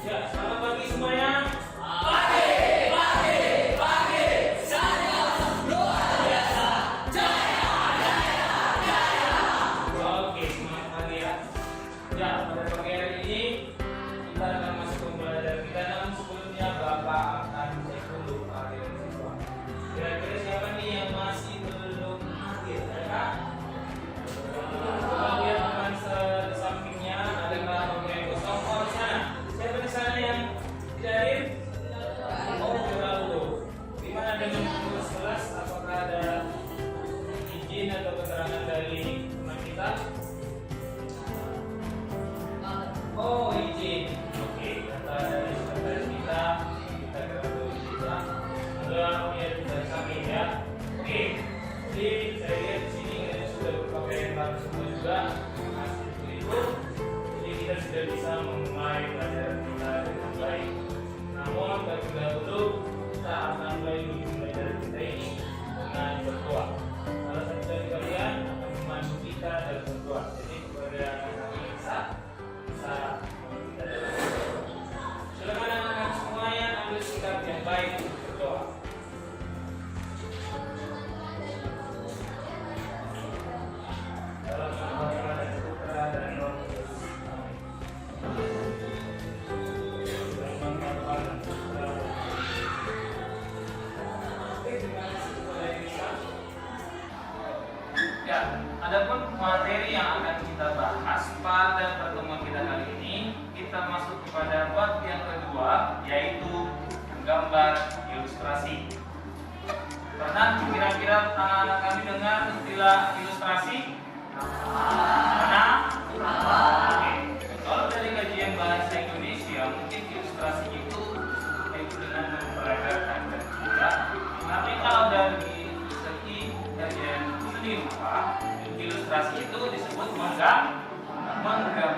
Ya, selamat pagi semuanya. Oke, semangat pagi ya. Ya, pada pagi hari ini kita akan masuk ke pembelajaran kita. Namun sebelumnya Bapak akan cek dulu kehadiran siswa. Kira-kira siapa nih yang masih belum hadir? Ya kan? Coba lihat teman di sampingnya, ada nggak nomor yang kosong? Oh, di sana. Siapa di sana yang tidak hadir? Oh, Geraldo. Di mana dengan pengurus kelas? Apakah ada izin atau keterangan dari teman kita? Oh, izin. Oke, kata dari sekretaris kita Geraldo kita. Ada yang dari samping ya. Oke. Jadi saya lihat di sini sudah berpakaian baru semua juga masih itu. Jadi kita sudah bisa memulai pelajaran kita dengan baik. Namun terlebih dahulu kita akan mulai pelajaran kita ini dengan berdoa. Salah satu dari kalian akan memandu kita dalam berdoa. Jadi kepada anak-anak bisa kita dalam berdoa. Silakan anak-anak semuanya ambil sikap yang baik untuk berdoa. Dalam nama Bapa dan Putra dan Roh Kudus. Amin. Dalam nama Bapa dan Putra dan Roh Kudus. Oke, terima kasih kepada Elisa. Ya, adapun materi yang akan kita bahas pada pertemuan kita kali ini, kita masuk kepada bab yang kedua, yaitu gambar ilustrasi. Pernah kira-kira anak-anak kami dengar istilah ilustrasi? Pernah? Oke. Kalau dari kajian bahasa Indonesia, mungkin ilustrasi itu dengan memperagakan dan tidak. Tapi kalau dari segi kajian seni rupa, ilustrasi itu disebut menggambarkan.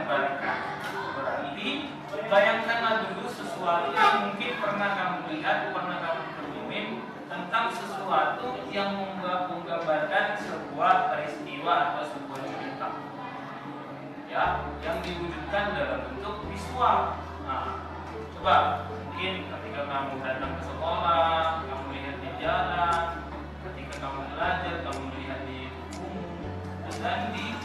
Berarti bayangkanlah dulu sesuatu yang mungkin pernah kamu lihat, pernah kamu bermimpi tentang sesuatu yang menggambarkan sebuah peristiwa atau sebuah cerita, ya, yang diwujudkan dalam bentuk visual. Nah, coba mungkin ketika kamu datang ke sekolah, kamu lihat di jalan, ketika kamu belajar, kamu lihat di buku, dan di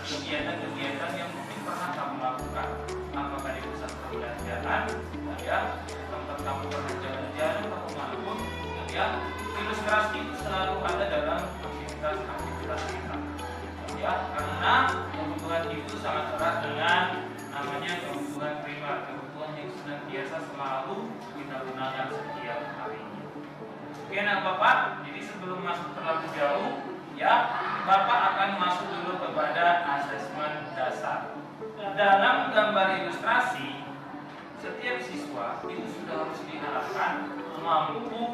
kegiatan-kegiatan yang mungkin pernah kamu lakukan, apakah di pusat perbelanjaan, ya, tempat kamu pernah jalan-jalan atau manapun. Ya, ilustrasi itu selalu ada dalam aktivitas kita. Ya, karena kebutuhan itu sangat erat dengan namanya kebutuhan primer, kebutuhan yang senantiasa selalu kita gunakan setiap harinya. Oke, nah Bapak, jadi sebelum masuk terlalu jauh, ya, Bapak akan masuk dulu kepada asesmen dasar. Dalam gambar ilustrasi, setiap siswa itu sudah harus diharapkan mampu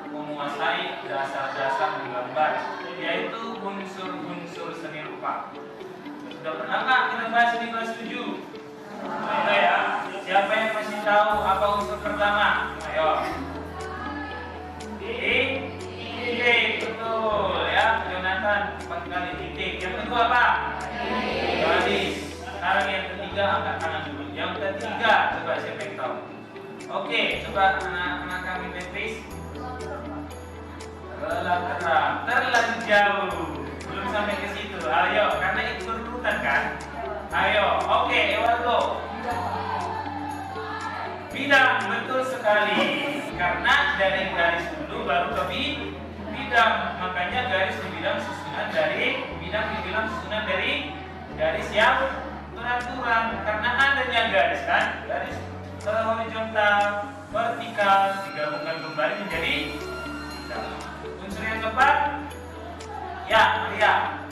menguasai dasar-dasar menggambar, yaitu unsur-unsur seni rupa. Sudah pernah nggak kita bahas di kelas 7? Ayo ya, siapa yang masih tahu apa unsur pertama? Ayo. Titik, betul ya, Jonathan 4 kali titik. Yang kedua apa? Garis. Sekarang yang ketiga angkat tangan dulu. Yang ketiga, coba siapa yang tahu? Oke, coba anak-anak kami please. Terlalu jauh, belum sampai ke situ. Ayo, karena itu berurutan kan? Ayo, oke, Ewaldo. Bidang, betul sekali. Karena dari garis dulu baru ke bidang. Makanya garis dibilang susunan dari bidang dibilang susunan dari garis yang beraturan. Karena adanya garis kan, garis horizontal, vertikal digabungkan kembali menjadi bidang. Unsur yang keempat, ya, Maria.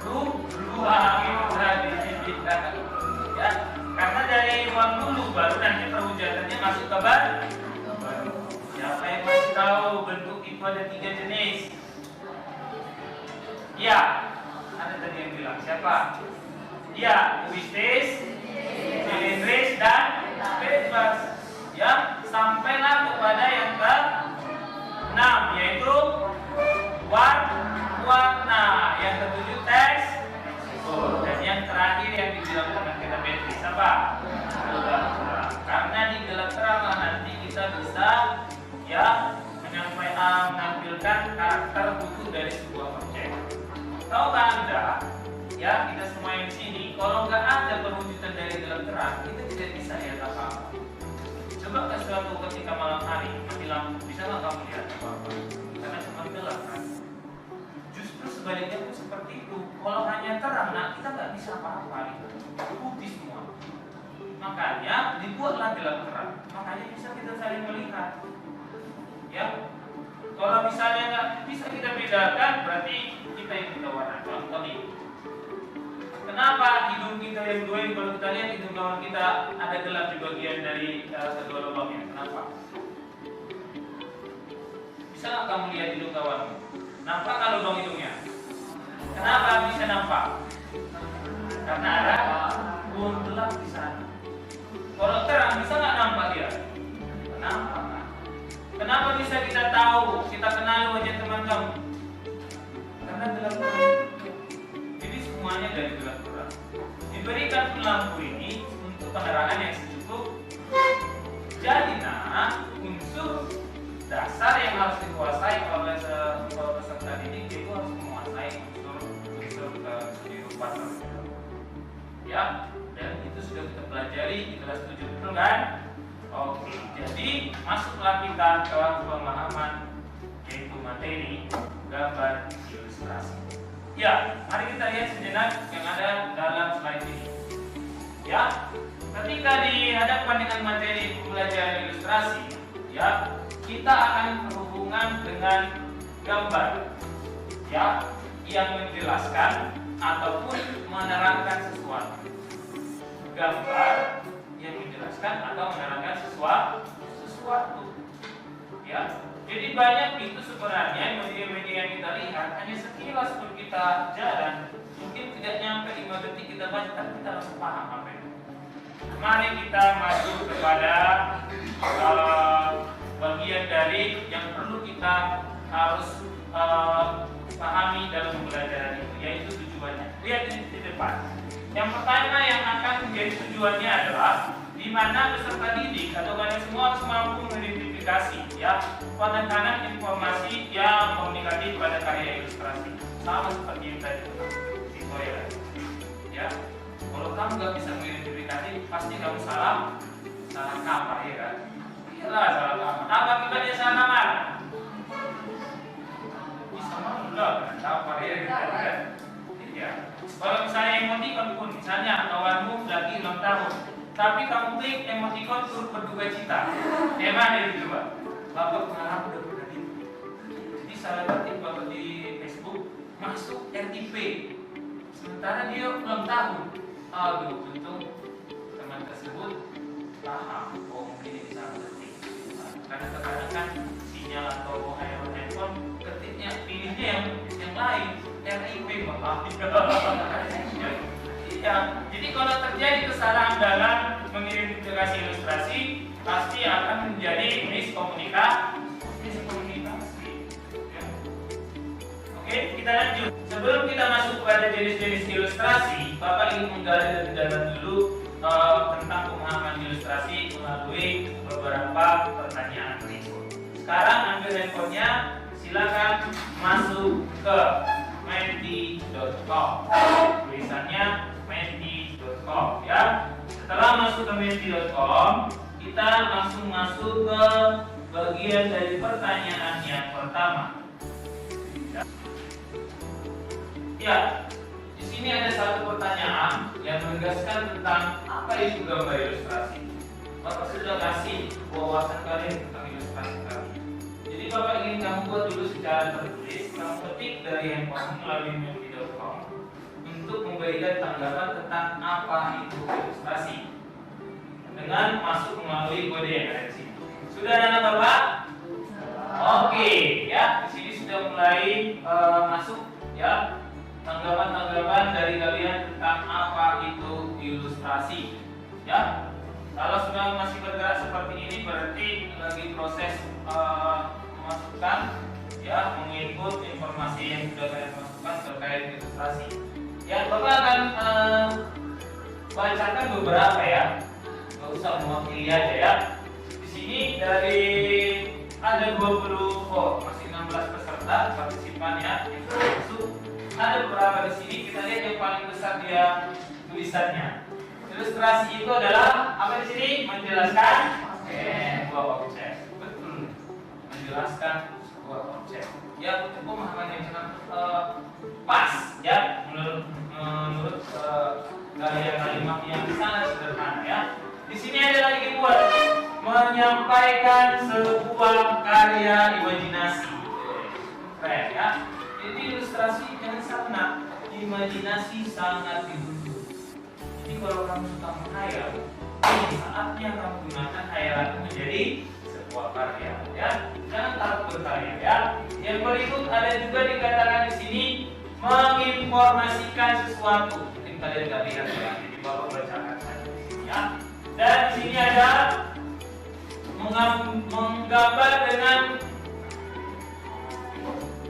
Ruang itu tadi bidang. Ya, karena dari ruang dulu baru nanti perwujudannya masuk ke baru. Siapa yang masih tahu bentuk itu ada 3 jenis? Ya, ada tadi yang bilang siapa? Ya, kubistis, silindris dan bebas. Ya, sampailah kepada yang ke-6, yaitu warna. Yang ke-7 teks, dan yang terakhir yang dibilang dengan kita metris apa? menampilkan karakter utuh dari sebuah objek. Tahukah Anda, ya kita semua yang di sini, kalau nggak ada perwujudan dari gelap terang, kita tidak bisa lihat apa-apa. Coba ke suatu ketika malam hari, mati lampu, bisa nggak kamu lihat apa-apa? Karena cuma gelap kan. Justru sebaliknya pun seperti itu. Kalau hanya terang, nah kita nggak bisa apa-apa. Putih semua. Makanya dibuatlah gelap terang. Makanya bisa kita saling melihat. Ya, kalau misalnya nggak bisa kita bedakan, berarti kita yang kita warna. Contoh nih, kenapa hidung kita yang dua ini, kalau kita lihat hidung kawan kita ada gelap di bagian dari kedua lubangnya? Kenapa? Bisa nggak kamu lihat hidung kawanmu? Nampak nggak lubang hidungnya? Kenapa bisa nampak? Karena ada ruang gelap di sana. Kalau terang bisa nggak nampak dia? Nampak. Kenapa bisa kita tahu, kita kenal wajah teman kamu? Karena gelap terang. Jadi semuanya dari gelap terang. Diberikan lampu ini untuk penerangan yang secukup. Jadi unsur dasar yang harus dikuasai oleh peserta didik itu harus menguasai unsur kehidupan. Ya, dan itu sudah kita pelajari di kelas 7, betul kan? Oke, jadi masuklah kita ke pemahaman yaitu materi gambar ilustrasi. Ya, mari kita lihat sejenak yang ada dalam slide ini. Ya, ketika dihadapkan dengan materi pembelajaran ilustrasi, ya, kita akan berhubungan dengan gambar, ya, yang menjelaskan ataupun menerangkan sesuatu. Gambar yang menjelaskan atau menerangkan sesuatu. Ya, jadi banyak itu sebenarnya media-media yang kita lihat hanya sekilas pun kita jalan, mungkin tidak nyampe 5 detik kita baca, tapi kita langsung paham apa itu. Mari kita masuk kepada bagian dari yang perlu kita harus pahami dalam pembelajaran itu, yaitu tujuannya. Lihat ini di depan. Yang pertama yang akan menjadi tujuannya adalah di mana peserta didik atau kalian semua harus mampu mengidentifikasi, ya, penekanan informasi yang komunikatif pada karya ilustrasi. Sama seperti yang tadi tutorial. Ya, kalau kamu nggak bisa mengidentifikasi, pasti kamu salah kamar, ya kan? Iyalah salah kamar. Apa akibatnya salah kamar? Bisa enggak kamar, ya kan? Iya. Kalau misalnya emoticon pun, misalnya kawanmu lagi ulang tahun, tapi kamu klik emoticon turut berduka cita, gimana itu coba? Bapak pengalaman udah pernah gitu. Jadi salah ketik bapak di Facebook masuk RTP, sementara dia ulang tahun. Aduh, untung teman tersebut paham, oh mungkin ini salah ketik. Karena terkadang kan sinyal atau handphone ketiknya pilihnya yang lain. RIP Bapak. Iya. Jadi kalau terjadi kesalahan dalam mengidentifikasi ilustrasi, pasti akan menjadi miskomunikasi. Ya. Oke, kita lanjut. Sebelum kita masuk kepada jenis-jenis ilustrasi, Bapak ingin menggali lebih dalam dulu tentang pemahaman ilustrasi melalui beberapa pertanyaan berikut. Sekarang ambil handphonenya, silakan masuk ke menti.com. Tulisannya menti.com, ya. Setelah masuk ke menti.com, kita langsung masuk ke bagian dari pertanyaan yang pertama. Ya, di sini ada satu pertanyaan yang menegaskan tentang apa itu gambar ilustrasi. Bapak sudah kasih wawasan kalian tentang ilustrasi tadi. Jadi Bapak ingin kamu buat dulu secara tertulis, kamu ketik dari handphone melalui menti.com untuk memberikan tanggapan tentang apa itu ilustrasi dengan masuk melalui kode yang ada di sini. Sudah ada Bapak? Oke, ya, di sini sudah mulai masuk, ya, tanggapan-tanggapan dari kalian tentang apa itu ilustrasi, ya. Kalau sudah masih bergerak seperti ini berarti lagi proses memasukkan, ya, menginput informasi yang sudah kalian masukkan terkait ilustrasi. Ya, Bapak akan bacakan beberapa, ya, nggak usah mewakili aja, ya. Di sini dari ada 20 kelompok, masih 16 peserta partisipan ya yang masuk. Ada beberapa di sini, kita lihat yang paling besar dia tulisannya. Ilustrasi itu adalah apa di sini? Menjelaskan sebuah objek. Betul. Menjelaskan sebuah objek. Ya, untuk pemahaman yang sangat pas ya menurut gaya kalimat yang sangat sederhana ya. Di sini ada lagi buat menyampaikan sebuah karya imajinasi. Keren ya. Jadi ilustrasi jangan salah, imajinasi sangat dituntut. Jadi kalau kamu suka menghayal, ini saatnya kamu gunakan khayalanmu menjadi sebuah karya ya. Jangan takut berkarya ya. Yang berikut ada juga dikatakan di sini menginformasikan sesuatu. Mungkin kalian nggak lihat ya, jadi bapak bacakan saja di sini ya. Dan di sini ada menggambar dengan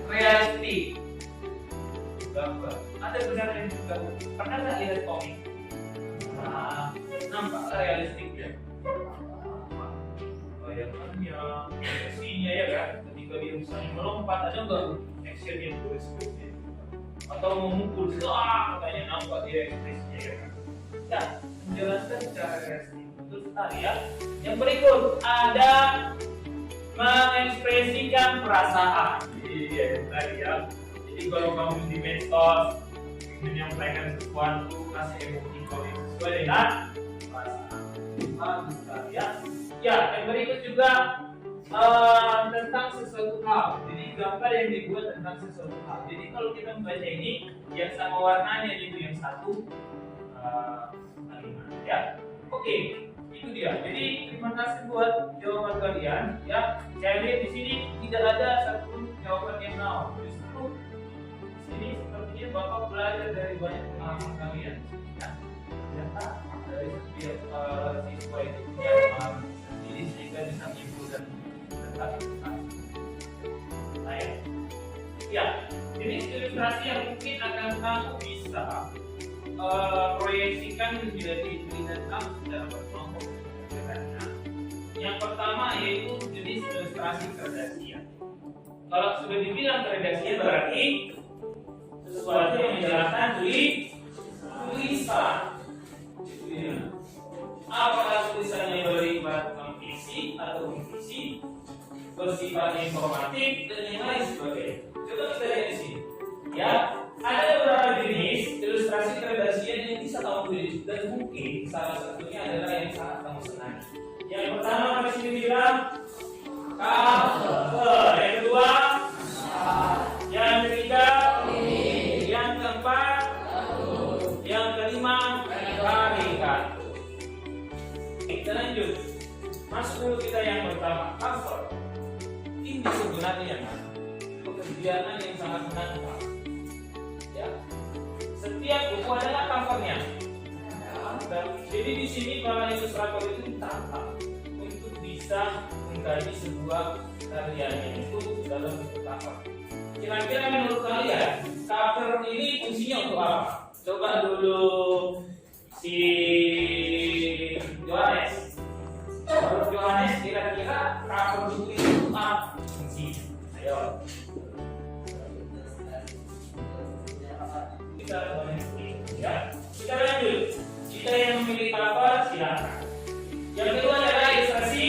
realistik. Gambar. Ada benarnya juga. Pernah nggak lihat komik? Nah, nampak realistik ya. Bayangannya, aksinya ya kan. Ketika dia misalnya melompat aja nggak actionnya terus seperti itu. Atau memukul, katanya nampak dia ekspresinya ya kan. Ya, menjelaskan secara realistik. Betul sekali ya. Yang berikut ada mengekspresikan perasaan. Iya, tadi ya. Jadi kalau kamu di medsos menyampaikan sesuatu, kasih emoji kalau yang sesuai dengan perasaan. Bagus sekali ya. Ya, yang berikut juga tentang sesuatu hal. Jadi gambar yang dibuat tentang sesuatu hal. Jadi kalau kita membaca ini, yang sama warnanya itu yang satu kalimat ya. Oke. Itu dia. Jadi terima kasih buat jawaban kalian ya. Saya lihat di sini tidak ada satu jawaban yang salah. Justru di sini sepertinya Bapak belajar dari banyak pengalaman kalian ya. Ternyata dari setiap siswa itu punya pengalaman sendiri sehingga bisa menyimpulkan tentang saya. Ya, ini ilustrasi yang mungkin akan kamu bisa proyeksikan menjadi tulisan kamu secara berkelompok. Yang pertama yaitu jenis ilustrasi kardasian. Kalau sudah dibilang kardasian berarti sesuatu yang menjelaskan tulisan. Apakah tulisannya bersifat fiksi atau fiksi, bersifat informatif dan yang lain sebagainya. Coba kita lihat di sini. Ya, ada beberapa jenis ilustrasi kardasian yang bisa kamu tulis dan mungkin salah satunya adalah yang sangat kamu senangi. Yang pertama di sini bilang cover, yang kedua, yang ketiga, yang keempat, yang kelima, karikatur. Kita lanjut. Masuk dulu kita yang pertama, cover. Ini sebenarnya pekerjaan yang sangat menantang. Ya. Setiap buku adalah covernya. Jadi di sini para ilustrator itu ditantang untuk bisa mengkaji sebuah karyanya itu dalam bentuk cover. Kira-kira menurut kalian cover ini fungsinya untuk apa? Coba dulu si Johannes. Menurut Johannes kira-kira cover buku itu apa fungsinya? Ayo. Kita ya. Kita lanjut. Kita yang memilih cover silakan. Yang kedua adalah ilustrasi.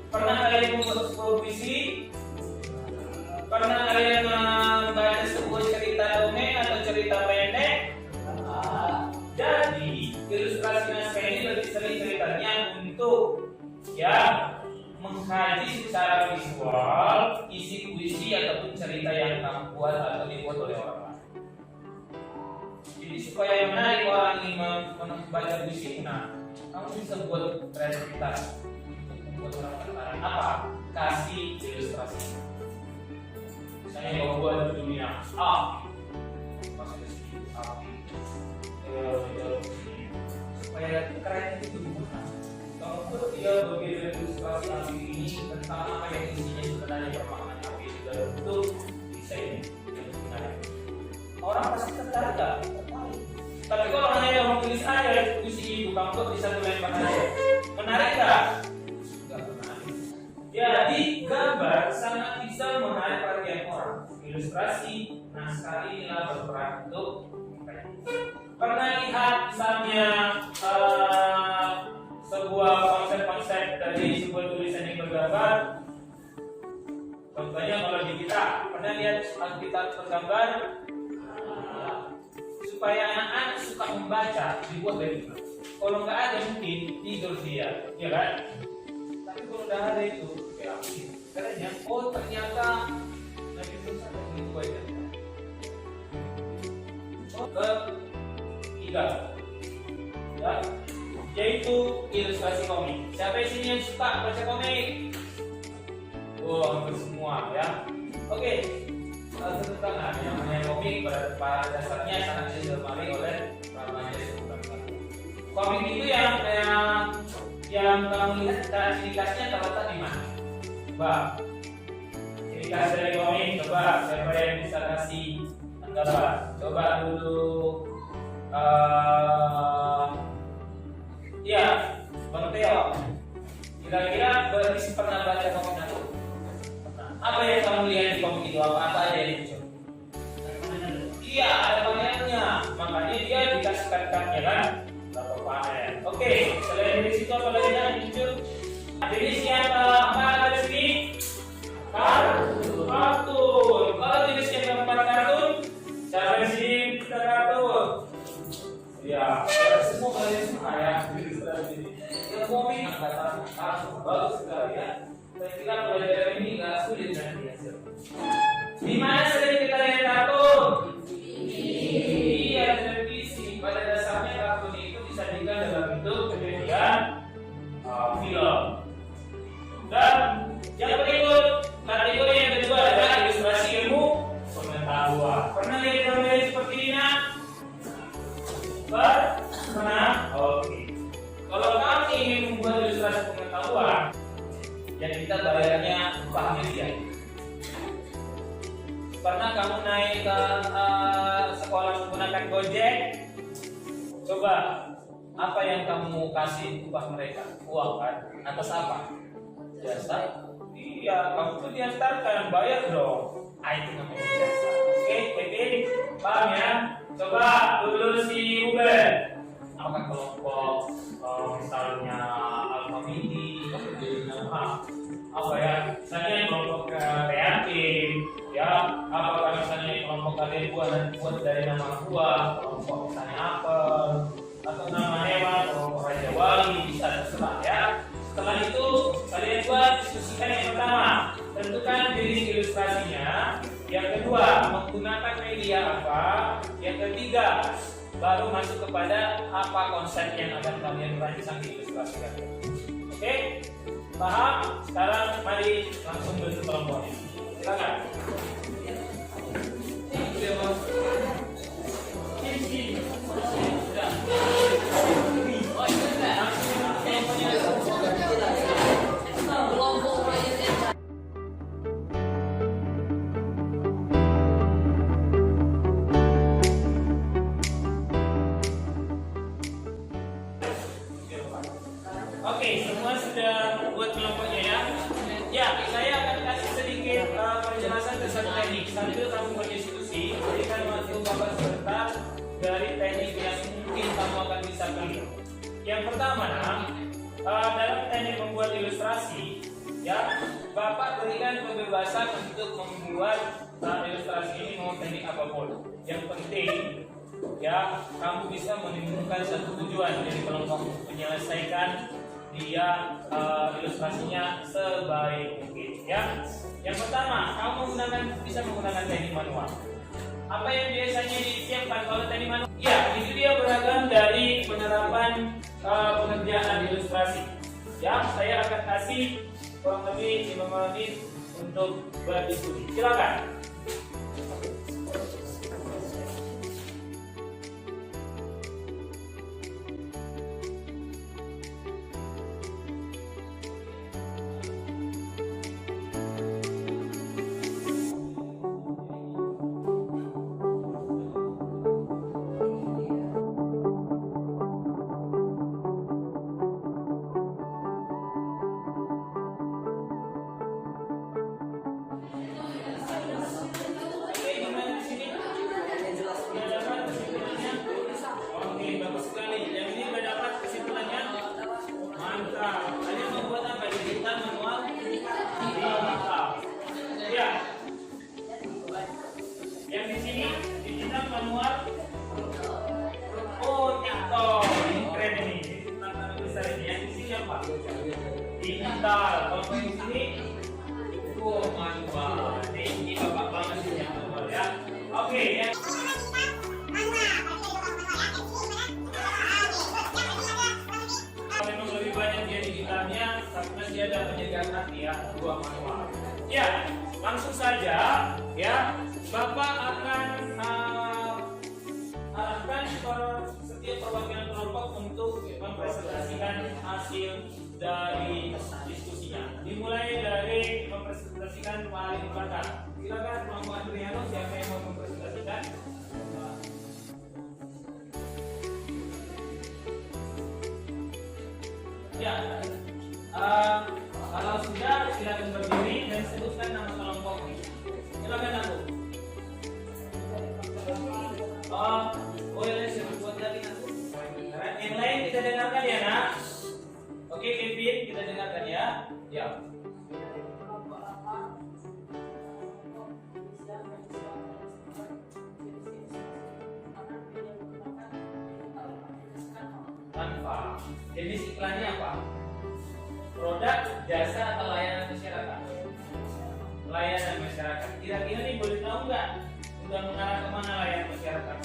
Pernah kalian membuat sebuah puisi? Pernah kalian membaca sebuah cerita dongeng atau cerita pendek? Jadi ilustrasi naskah ini lebih sering ceritanya untuk ya mengkaji secara visual isi puisi ataupun cerita yang kamu buat atau dibuat oleh orang lain. Jadi supaya menarik orang ingin membaca puisi, nah kamu bisa buat kreativitas untuk membuat orang tertarik. Apa? Kasih ilustrasi. Misalnya kalau buat dunia api, masuk ke sini api, supaya keren itu gimana? Kamu buat dia berbeda ilustrasi api ini tentang apa yang isinya sebenarnya permaknaan api itu dalam bentuk desain yang menarik. Orang pasti tertarik gak? Tapi kalau hanya mau tulis aja puisi itu, kamu bisa melempar aja. Menarik gak? Gak menarik. Jadi gambar sangat bisa menarik perhatian orang. Ilustrasi naskah inilah berperan untuk pernah lihat misalnya sebuah konsep-konsep dari sebuah tulisan yang bergambar. Contohnya kalau di kita pernah lihat Alkitab bergambar, supaya anak-anak suka membaca dibuat dari mana? Kalau nggak ada mungkin tidur dia, ya kan? Tapi kalau udah ada itu, ya caranya, oh ternyata Nabi Musa ada membuat ya. Oh, ketiga, ya, yaitu ilustrasi komik. Siapa di sini yang suka baca komik? Oh, hampir semua ya. Oke. Tepuk tangan. Yang namanya komik pada dasarnya sangat digemari oleh ramanya sebutan. Komik itu yang kamu lihat ciri khasnya terletak di mana? Coba. Ciri khas dari komik, coba siapa yang bisa kasih tanggapan? Coba dulu. Ya, Bang Teo. Kira-kira berarti pernah baca komik aku? Apa yang kamu lihat di komik itu? Apa aja yang muncul? Iya, ada panelnya. Makanya dia dikasih kartu-kartunya kan? Berapa panel? Oke, selain dari situ apa lagi yang muncul? Jadi siapa? Apa ada di sini? Kartun. Kalau jenisnya gambar kartun, siapa di sini kita kartun? Ya, semua kalian suka ya. Yang komik nggak bagus sekali ya. Saya kira pelajaran ini nggak sulit nanti hasil. Di mana sering kita lihat kartun? Iya, televisi. Pada dasarnya kartun itu disajikan dalam bentuk kejadian film. Dan yang berikut kategori yang kedua adalah ilustrasi ilmu pengetahuan. Pernah lihat gambar seperti ini? Nak? Pernah? Oke. Kalau kamu ingin membuat ilustrasi pengetahuan, yang kita bayarnya upahnya dia. Pernah kamu naik ke sekolah menggunakan Gojek? Coba, apa yang kamu kasih upah mereka? Uang kan? Atas apa? Jasa? Iya, kamu tuh diastarkan, bayar dong. Itu namanya jasa. Oke, Kevin, paham ya? Coba dulu si Ruben. Apakah kelompok misalnya Alfamidi, apa ya? Misalnya kelompok kreatif, ya. Apakah misalnya kelompok kalian buat dari nama buah, kelompok misalnya apel, atau nama hewan, kelompok raja wali, bisa terserah ya. Setelah itu kalian buat diskusikan yang pertama, tentukan jenis ilustrasinya. Yang kedua, menggunakan media apa? Yang ketiga, baru masuk kepada apa konsep yang akan kalian rancang diilustrasikan. Oke? Paham? Sekarang mari langsung bentuk kelompoknya. Silakan. Oke, semua sudah buat kelompoknya ya. Ya, saya akan kasih sedikit penjelasan tentang teknik sambil kamu berdiskusi. Berikan waktu Bapak serta dari teknik yang mungkin kamu akan bisa pilih. Yang pertama, dalam teknik membuat ilustrasi, ya, Bapak berikan kebebasan untuk membuat ilustrasi ini mau teknik apapun. Yang penting, ya, kamu bisa menimbulkan satu tujuan dari kelompok, menyelesaikan dia ilustrasinya sebaik mungkin ya. Yang pertama, kamu bisa menggunakan teknik manual. Apa yang biasanya disiapkan kalau teknik manual? Ya, itu dia beragam dari penerapan pengerjaan ilustrasi. Ya, saya akan kasih kurang lebih 5 menit untuk berdiskusi. Silakan. digital. Kelompok yang di sini manual. Ini bapak banget sih yang manual ya. Oke ya. Memang lebih banyak dia digitalnya, karena dia ada penjagaan hati ya, dua manual. Ya, langsung saja ya, bapak akan arahkan setiap perwakilan kelompok untuk mempresentasikan hasil dari diskusinya. Dimulai dari mempresentasikan paling belakang. Silakan kelompok Adriano, siapa yang mau mempresentasikan? Ya, kalau sudah silakan berdiri dan sebutkan nama kelompoknya. Silakan aku. Boleh saya buat lagi aku. Yang lain kita dengarkan ya nak. Oke Kevin, kita dengarkan ya. Ya. Tanpa. Jenis iklannya apa? Produk, jasa, atau layanan masyarakat? Layanan masyarakat. Kira-kira nih boleh tahu nggak? Sudah mengarah kemana layanan masyarakat?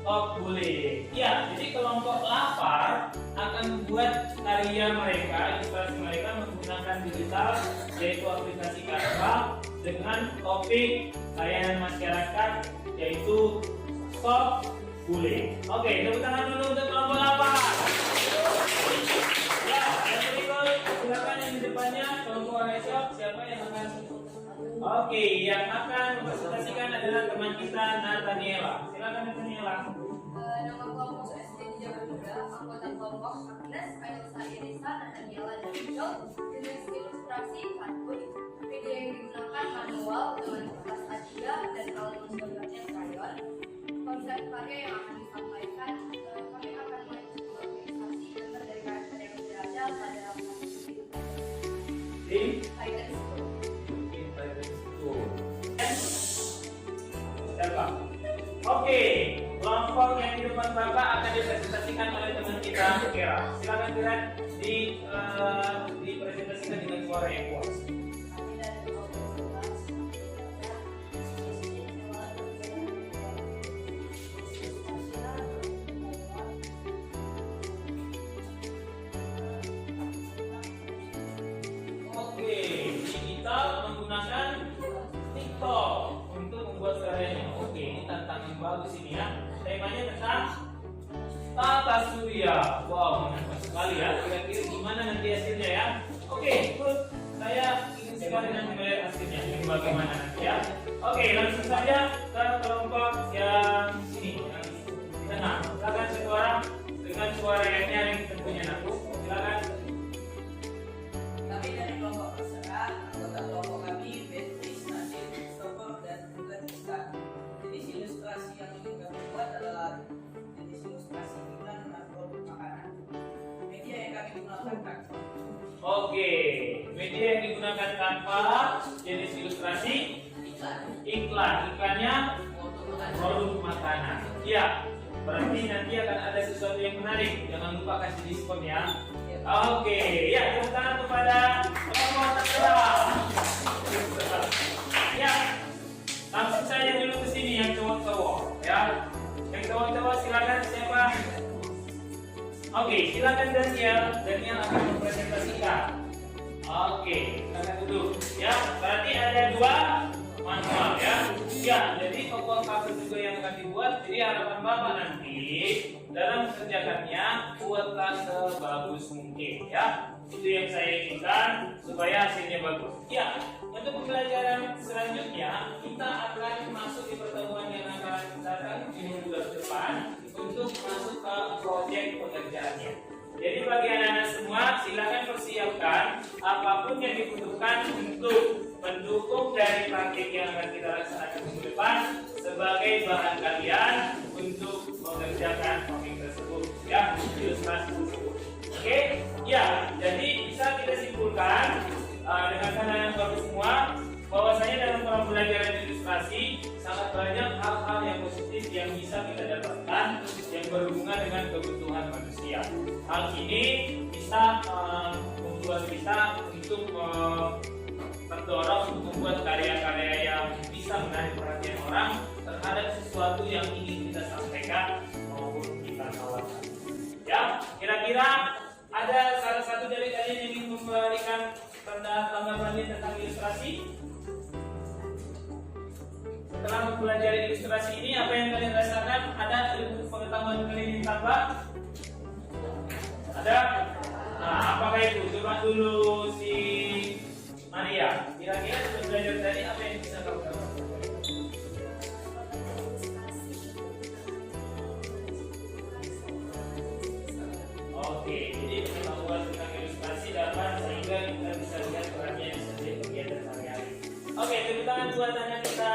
Oh boleh. Ya, jadi kelompok lapar akan membuat karya mereka, ilustrasi mereka menggunakan digital, yaitu aplikasi Canva dengan topik layanan masyarakat, yaitu Stop Bullying. Oke, tepuk tangan dulu untuk kelompok lapar. Ya, yang berikut silakan yang di depannya kelompok Resop, siapa yang akan? Oke, yang akan mempresentasikan adalah teman kita Nathaniela. Silakan Nathaniela. Nama kelompok SD di Jakarta, anggota kelompok Agnes, Ailsa Irisa, Nathaniela, dan Michel. Jenis ilustrasi kartun. Media yang digunakan manual dengan kertas A3 dan kalau gambarnya krayon. Konsep karya yang akan disampaikan, kami akan mencoba ilustrasi gambar dari karakter yang berada pada Titan School. Siapa? Oke, kelompok yang di depan Bapak akan dipresentasikan oleh teman kita, Kira. Silakan Kira dipresentasikan dengan suara yang puas. Oke, digital menggunakan TikTok untuk membuat karyanya. Oke, ini tantangan yang bagus ini ya. Temanya tentang tata surya. Wow, menarik sekali ya. Kira-kira gimana nanti hasilnya ya? Oke, ikut. Saya ingin sekali nanti melihat hasilnya. Ini bagaimana nanti ya? Oke, langsung saja ke kelompok yang sini, yang di tengah. Silakan satu orang dengan suara yang nyaring tentunya aku. Silakan. Kami dari kelompok masyarakat, anggota kelompok kami, Beatrice, Nasir, Christopher, dan juga Rizka. Jenis ilustrasi yang ingin kami buat adalah jenis ilustrasi iklan dan produk makanan. Media yang kami gunakan Canva. Oke, media yang digunakan Canva, jenis ilustrasi iklannya produk makanan. Ya, berarti nanti akan ada sesuatu yang menarik. Jangan lupa kasih diskon ya. Oke, ya tepuk tangan kepada kelompok terkenal. Ya, langsung saja dulu ke sini yang cowok-cowok ya. Yang cowok-cowok silakan siapa? Oke, silakan Daniel akan mempresentasikan. Oke, silakan duduk. Ya, berarti ada dua manual ya. Ya, jadi tokoh cover juga yang akan dibuat. Jadi harapan Bapak nanti dalam mengerjakannya buatlah sebagus mungkin ya. Itu yang saya inginkan supaya hasilnya bagus. Ya, untuk pembelajaran selanjutnya kita akan masuk di pertemuan yang akan datang di minggu depan untuk masuk ke proyek pekerjaannya. Jadi bagi anak-anak semua silakan persiapkan apapun yang dibutuhkan untuk mendukung dari praktik yang akan kita laksanakan minggu depan sebagai bahan kalian untuk mengerjakan topik tersebut ya, ilustrasi tersebut. Oke, ya, jadi bisa kita simpulkan dengan cara yang bagus semua bahwasanya dalam pembelajaran ilustrasi sangat banyak hal-hal yang positif yang bisa kita dapatkan yang berhubungan dengan kebutuhan manusia. Hal ini bisa membuat kita untuk terdorong untuk membuat karya-karya yang bisa menarik perhatian orang terhadap sesuatu yang ingin kita sampaikan maupun kita tawarkan. Ya, kira-kira ada salah satu dari kalian yang ingin memberikan tanggapannya tentang ilustrasi? Setelah mempelajari ilustrasi ini, apa yang kalian rasakan? Ada ilmu pengetahuan kalian yang tambah? Ada? Nah, apakah itu? Coba dulu si Maria. Kira-kira setelah belajar tadi apa yang bisa kamu dapatkan? Oke, jadi pengetahuan tentang ilustrasi dapat sehingga kita bisa lihat perannya di setiap kegiatan sehari-hari. Oke, tepuk tangan buat anak kita.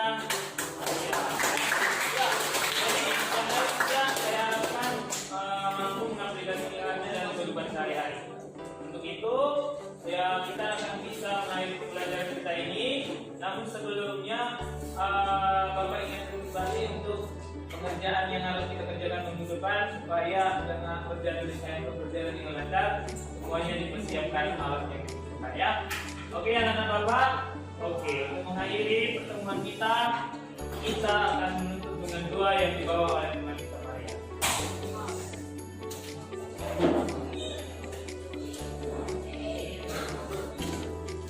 Ya, jadi yang harus kita harapkan mampu mengaplikasikannya dalam kehidupan sehari-hari. Untuk itu, ya kita akan bisa mengakhiri pembelajaran kita ini. Namun sebelumnya, Bapak ingatkan kembali untuk pekerjaan yang harus kita kerjakan minggu depan supaya dengan berjalan dengan lancar, semuanya dipersiapkan alat yang dibutuhkan ya. Oke anak-anak Bapak. Oke, untuk mengakhiri pertemuan kita akan menutup dengan doa yang dibawa oleh teman kita Maria.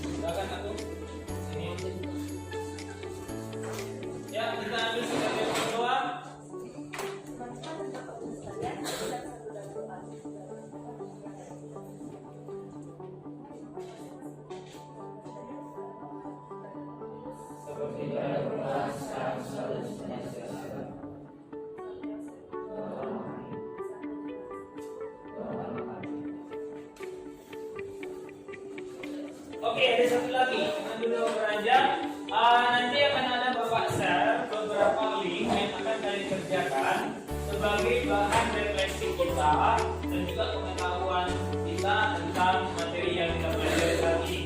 Silakan aku. Sini. Ya, kita ambil sekali doa. Oke, ada satu lagi. Kita dulu beranjak. Nanti akan ada Bapak share beberapa link yang akan kalian kerjakan sebagai bahan refleksi kita dan juga pengetahuan kita tentang materi yang kita pelajari tadi.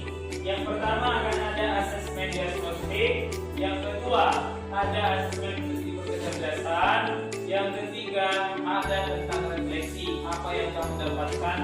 Yang pertama akan ada asesmen diagnostik, yang kedua ada asesmen fungsi kecerdasan, yang ketiga ada tentang refleksi apa yang kamu dapatkan